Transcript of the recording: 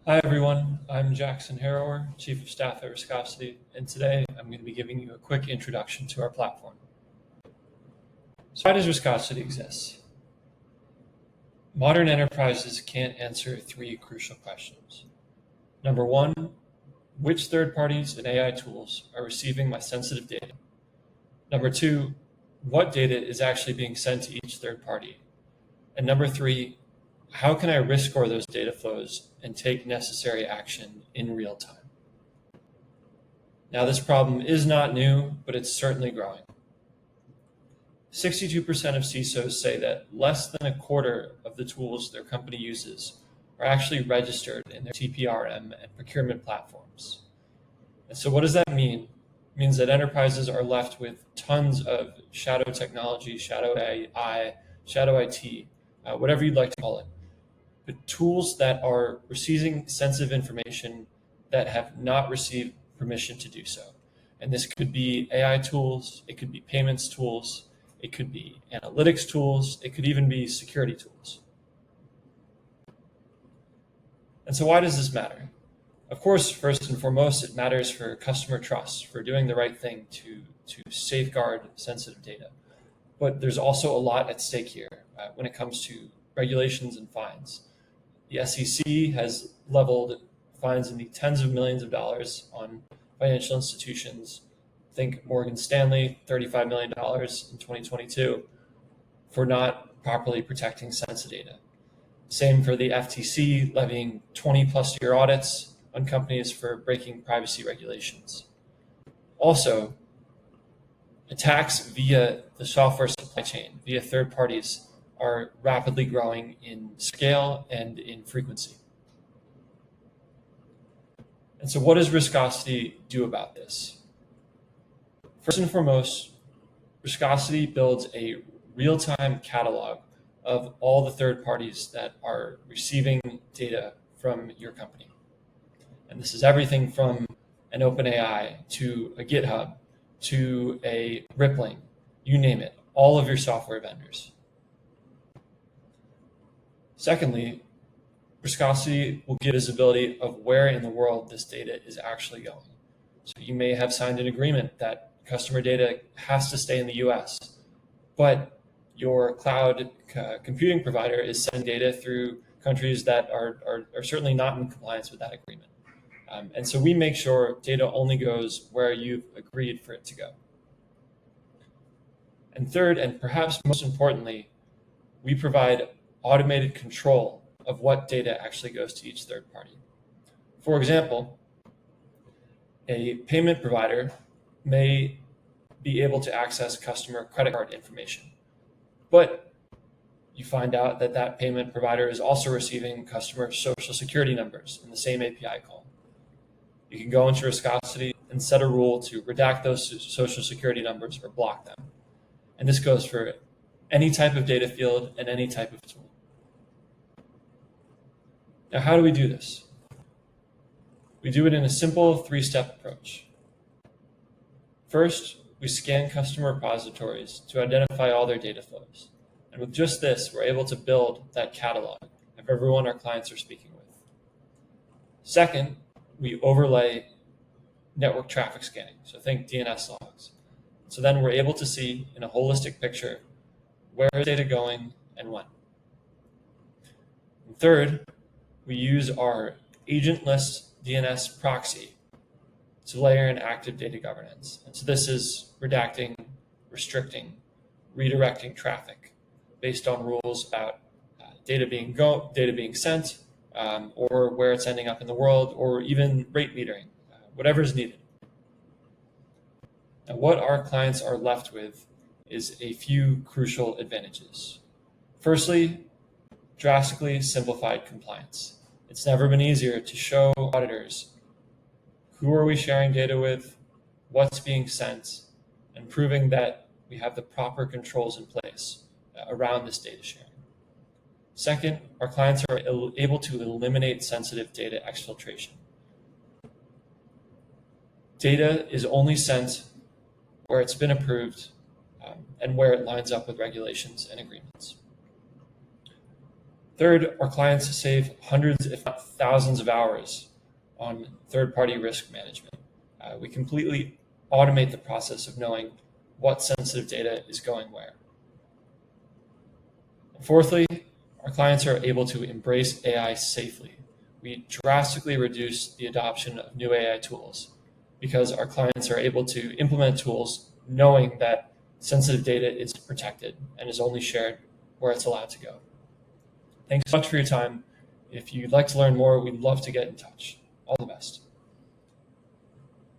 Hi everyone, I'm Jackson Harrower, Chief of Staff at Riscosity, and today I'm going to be giving you a quick introduction to our platform. So why does Riscosity exist? Modern enterprises can't answer three crucial questions. Number one, which third parties and AI tools are receiving my sensitive data? Number two, what data is actually being sent to each third party? And number three, how can I risk score those data flows and take necessary action in real time? Now, this problem is not new, but it's certainly growing. 62% of CISOs say that less than a quarter of the tools their company uses are actually registered in their TPRM and procurement platforms. And so what does that mean? It means that enterprises are left with tons of shadow technology, shadow AI, shadow IT, whatever you'd like to call it. But tools that are receiving sensitive information that have not received permission to do so. And this could be AI tools, it could be payments tools, it could be analytics tools, it could even be security tools. And so why does this matter? Of course, first and foremost, it matters for customer trust, for doing the right thing to safeguard sensitive data. But there's also a lot at stake here when it comes to regulations and fines. The SEC has leveled fines in the tens of millions of dollars on financial institutions. Think Morgan Stanley, $35 million in 2022 for not properly protecting sensitive data. Same for the FTC levying 20+ year audits on companies for breaking privacy regulations. Also, attacks via the software supply chain, via third parties, are rapidly growing in scale and in frequency. And so what does Riscosity do about this? First and foremost, Riscosity builds a real-time catalog of all the third parties that are receiving data from your company. And this is everything from an OpenAI to a GitHub to a Rippling, you name it, all of your software vendors. Secondly, Riscosity will give visibility of where in the world this data is actually going. So you may have signed an agreement that customer data has to stay in the US, but your cloud computing provider is sending data through countries that are certainly not in compliance with that agreement. And so we make sure data only goes where you've agreed for it to go. And third, and perhaps most importantly, we provide automated control of what data actually goes to each third party. For example, a payment provider may be able to access customer credit card information, but you find out that that payment provider is also receiving customer social security numbers in the same API call. You can go into Riscosity and set a rule to redact those social security numbers or block them. And this goes for any type of data field and any type of tool. Now, how do we do this? We do it in a simple 3-step approach. First, we scan customer repositories to identify all their data flows. And with just this, we're able to build that catalog of everyone our clients are speaking with. Second, we overlay network traffic scanning. So think DNS logs. So then we're able to see in a holistic picture where is data going and when. And third, we use our agentless DNS proxy to layer in active data governance. And so this is redacting, restricting, redirecting traffic based on rules about data being sent, or where it's ending up in the world, or even rate metering, whatever is needed. Now, what our clients are left with is a few crucial advantages. Firstly, drastically simplified compliance. It's never been easier to show auditors who are we sharing data with, what's being sent, and proving that we have the proper controls in place around this data sharing. Second, our clients are able to eliminate sensitive data exfiltration. Data is only sent where it's been approved and where it lines up with regulations and agreements. Third, our clients save hundreds, if not thousands of hours on third-party risk management. We completely automate the process of knowing what sensitive data is going where. And fourthly, our clients are able to embrace AI safely. We drastically reduce the adoption of new AI tools because our clients are able to implement tools knowing that sensitive data is protected and is only shared where it's allowed to go. Thanks so much for your time. If you'd like to learn more, we'd love to get in touch. All the best.